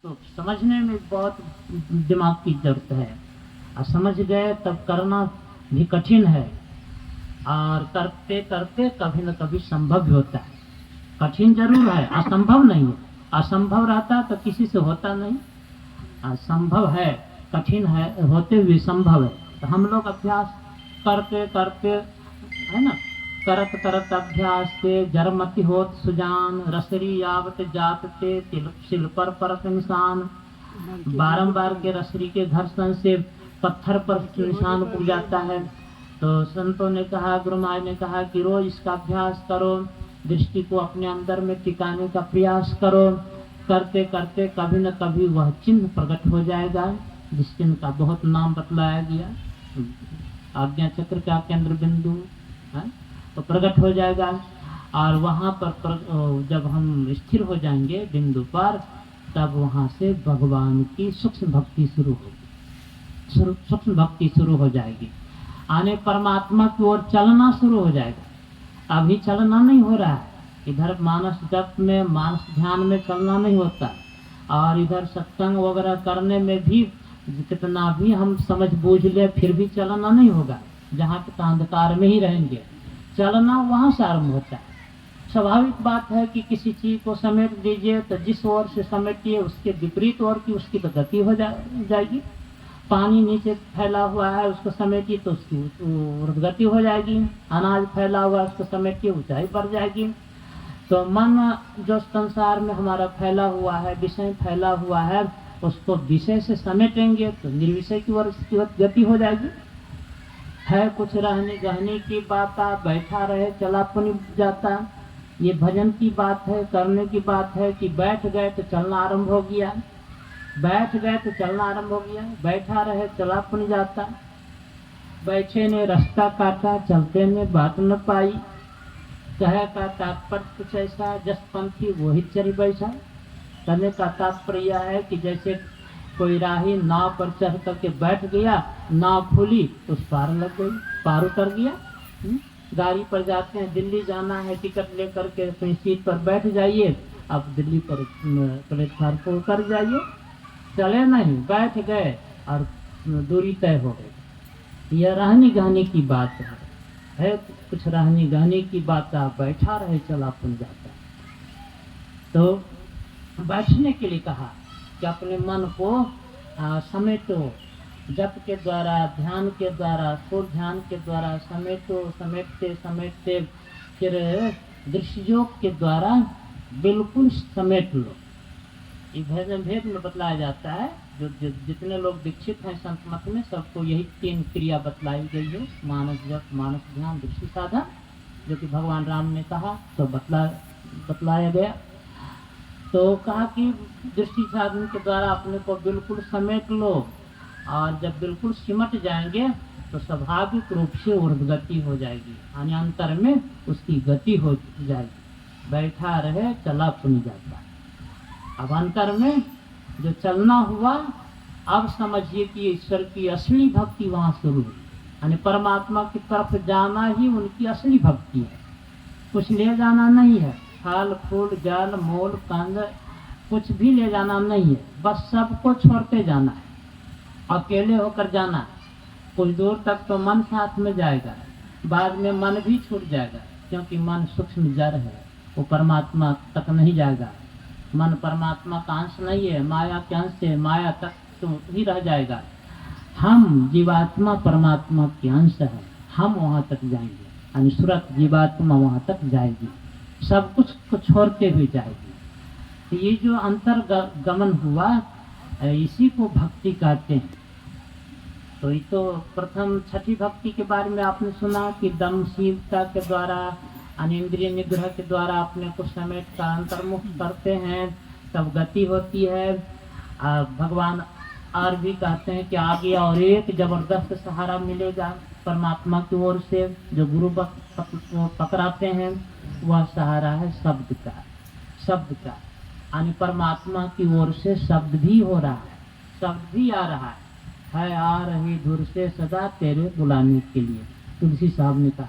तो समझने में बहुत दिमाग की जरूरत है। और समझ गए तब करना भी कठिन है, और करते करते कभी न कभी संभव भी होता है। कठिन जरूर है, असंभव नहीं है। असंभव रहता तो किसी से होता नहीं। असंभव है, कठिन है, होते हुए संभव है। तो हम लोग अभ्यास करते करते, है ना, करत करत अभ्यास से जरमति होत सुजान, रसरी आवत जात ते सिल पर परत निशान। बारंबार के रसरी के घर्षण से पत्थर पर निशान उड़ जाता है। तो संतों ने कहा, गुरु महाराज ने कहा कि रोज इसका अभ्यास करो, दृष्टि को अपने अंदर में टिकाने का प्रयास करो। करते करते कभी न कभी वह चिन्ह प्रकट हो जाएगा, जिस चिन्ह का बहुत नाम बतलाया गया, आज्ञा चक्र का केंद्र बिंदु है, तो प्रकट हो जाएगा। और वहाँ पर जब हम स्थिर हो जाएंगे बिंदु पर, तब वहाँ से भगवान की सूक्ष्म भक्ति शुरू होगी, सूक्ष्म भक्ति शुरू हो जाएगी। आने परमात्मा की ओर चलना शुरू हो जाएगा। अभी चलना नहीं हो रहा है, इधर मानस जप में, मानस ध्यान में चलना नहीं होता, और इधर सत्संग वगैरह करने में भी कितना भी हम समझ बूझ ले, फिर भी चलना नहीं होगा। जहाँ तक अंधकार में ही रहेंगे, चलना वहाँ से आरम्भ होता है। स्वाभाविक बात है कि किसी चीज को समेट दीजिए तो जिस ओर से समेटिए उसके विपरीत ओर की उसकी तो गति हो जाएगी। पानी नीचे फैला हुआ है, उसको समेटिए तो उसकी गति हो जाएगी। अनाज फैला हुआ है, उसको समेटिए ऊंचाई बढ़ जाएगी। तो मन जो संसार में हमारा फैला हुआ है, विषय फैला हुआ है, उसको विषय से समेटेंगे तो निर्विषय की ओर उसकी गति हो जाएगी। है कुछ रहने गहने की बात, बैठा रहे चला पुन जाता। ये भजन की बात है, करने की बात है कि बैठ गए तो चलना आरंभ हो गया, बैठ गए तो चलना आरंभ हो गया। बैठा रहे चला पुन जाता, बैठे ने रास्ता काटा, चलते ने बात न पाई। कहे का तात्पर्य कुछ ऐसा, जस पंथी वही चल बैठा। कहने का तात्पर्य है कि जैसे कोई राही नाव पर चढ़ करके बैठ गया, नाव खुली तो उस पार लग गई, पार उतर गया। गाड़ी पर जाते हैं, दिल्ली जाना है, टिकट लेकर के अपनी सीट पर बैठ जाइए, अब दिल्ली पर प्लेटफार्म पर उतर जाइए। चले नहीं, बैठ गए और दूरी तय हो गई। यह रहनी गहनी की बात है कुछ रहनी गहनी की बात। आप बैठा रहे चला पुन जाता। तो बैठने के लिए कहा कि अपने मन को समेटो, जप के द्वारा, ध्यान के द्वारा, सूर्य ध्यान के द्वारा समेटो। समेटते समेटते फिर दृश्य योग के द्वारा बिल्कुल समेट लो। इस भेद में बतलाया जाता है, जो जितने लोग दीक्षित हैं संत मत में, सबको यही 3 क्रिया बतलाई गई है, मानस जप, मानस ध्यान, दृष्टि साधन, जो कि भगवान राम ने कहा तो बतलाया गया। तो कहा कि दृष्टि साधन के द्वारा अपने को बिल्कुल समेट लो, और जब बिल्कुल सिमट जाएंगे तो स्वाभाविक रूप से ऊर्ध्वगति हो जाएगी, यानी अंतर में उसकी गति हो जाएगी। बैठा रहे चला पुन जाता। अब अंतर में जो चलना हुआ, अब समझिए कि ईश्वर की असली भक्ति वहाँ शुरू हुई, यानी परमात्मा की तरफ जाना ही उनकी असली भक्ति है। कुछ ले जाना नहीं है, फल फूल जल मोल कंद कुछ भी ले जाना नहीं है, बस सबको छोड़ते जाना है, अकेले होकर जाना है। कुछ दूर तक तो मन साथ में जाएगा, बाद में मन भी छूट जाएगा, क्योंकि मन सूक्ष्म जड़ है, वो परमात्मा तक नहीं जाएगा। मन परमात्मा का अंश नहीं है, माया के अंश है, माया तक तो ही रह जाएगा। हम जीवात्मा परमात्मा के अंश है, हम वहाँ तक जाएंगे, यानी सुरत जीवात्मा वहाँ तक जाएगी, सब कुछ को छोड़ते हुए जाएगी। तो ये जो अंतर गमन हुआ, इसी को भक्ति कहते हैं। तो ये तो प्रथम छठी भक्ति के बारे में आपने सुना कि दमशीलता के द्वारा, अनिंद्रिय निग्रह के द्वारा अपने को समेट कर अंतर्मुख करते हैं, तब गति होती है। भगवान और भी कहते हैं कि आगे और एक जबरदस्त सहारा मिलेगा परमात्मा की ओर से, जो गुरु पकड़ाते हैं, वह सहारा है शब्द का। शब्द का यानी परमात्मा की ओर से शब्द भी हो रहा है, शब्द भी आ रहा है आ रही धुर से सदा तेरे बुलाने के लिए। तुलसी साहब ने कहा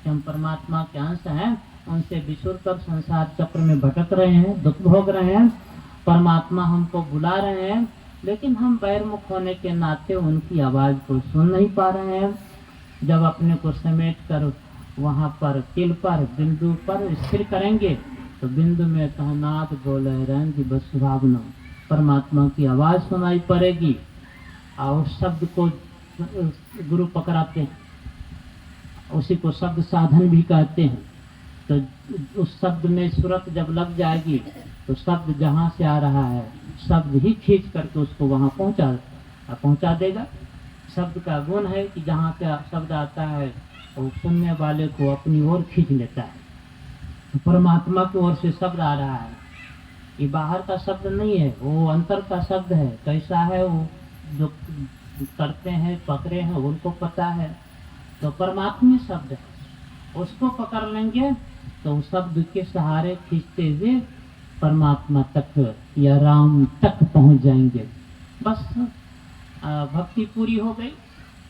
कि हम परमात्मा के अंश हैं, उनसे विछुड़ कर संसार चक्र में भटक रहे हैं, दुख भोग रहे हैं, परमात्मा हमको बुला रहे हैं, लेकिन हम बैरमुख होने के नाते उनकी आवाज को सुन नहीं पा रहे हैं। जब अपने को समेट कर वहां पर तिल पर बिंदु पर स्थिर करेंगे तो बिंदु में कहनाथ बोले रहेंगे बस भावना, परमात्मा की आवाज सुनाई पड़ेगी। और उस शब्द को गुरु पकड़ाते हैं, उसी को शब्द साधन भी कहते हैं। तो उस शब्द में सूरत जब लग जाएगी तो शब्द जहाँ से आ रहा है शब्द ही खींच करके उसको वहाँ पहुँचा देगा। शब्द का गुण है कि जहाँ से शब्द आता है वो सुनने वाले को अपनी ओर खींच लेता है। तो परमात्मा की ओर से शब्द आ रहा है, ये बाहर का शब्द नहीं है, वो अंतर का शब्द है। कैसा है वो जो करते हैं पकड़े हैं उनको पता है। तो परमात्मा शब्द है, उसको पकड़ लेंगे तो उस शब्द के सहारे खींचते हुए परमात्मा तक या राम तक पहुंच जाएंगे। बस भक्ति पूरी हो गई,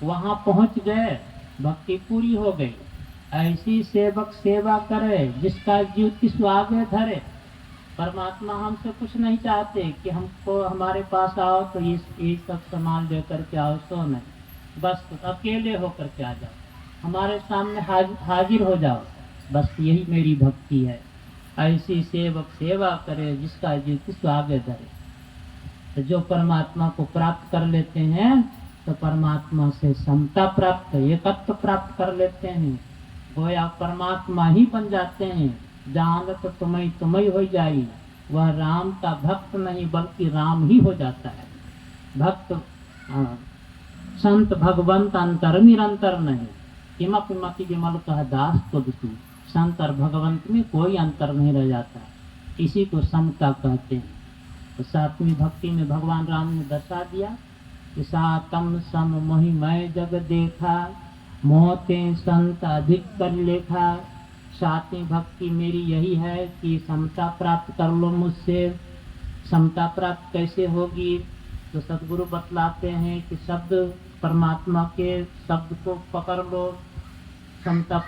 वहां पहुंच गए, भक्ति पूरी हो गई। ऐसी सेवक सेवा करे जिसका जीव किस आगे धरे। परमात्मा हमसे कुछ नहीं चाहते कि हमको हमारे पास आओ तो ये सब सामान लेकर के आओ, सो नहीं, बस अकेले होकर के आ जाओ, हमारे सामने हाजिर हो जाओ, बस यही मेरी भक्ति है। ऐसी सेवक सेवा करे जिसका जीव किस आगे धरे। तो जो परमात्मा को प्राप्त कर लेते हैं तो परमात्मा से समता प्राप्त, एकत्व प्राप्त कर लेते हैं, गोया परमात्मा ही बन जाते हैं। जानत तुम्हें हो जाई, वह राम का भक्त नहीं बल्कि राम ही हो जाता है। भक्त संत भगवंत अंतर निरंतर नहीं, किमपि मति विमल कह दास तो दिसु। संत और भगवंत में कोई अंतर नहीं रह जाता, इसी को समता कहते हैं। तो सातवीं भक्ति में भगवान राम ने दर्शा दिया कि सातम सम मोहि मैं जग देखा, मोते संत अधिक कर लेखा। सातवीं भक्ति मेरी यही है कि समता प्राप्त कर लो मुझसे। समता प्राप्त कैसे होगी? तो सदगुरु बतलाते हैं कि शब्द परमात्मा के शब्द को पकड़ लो, समता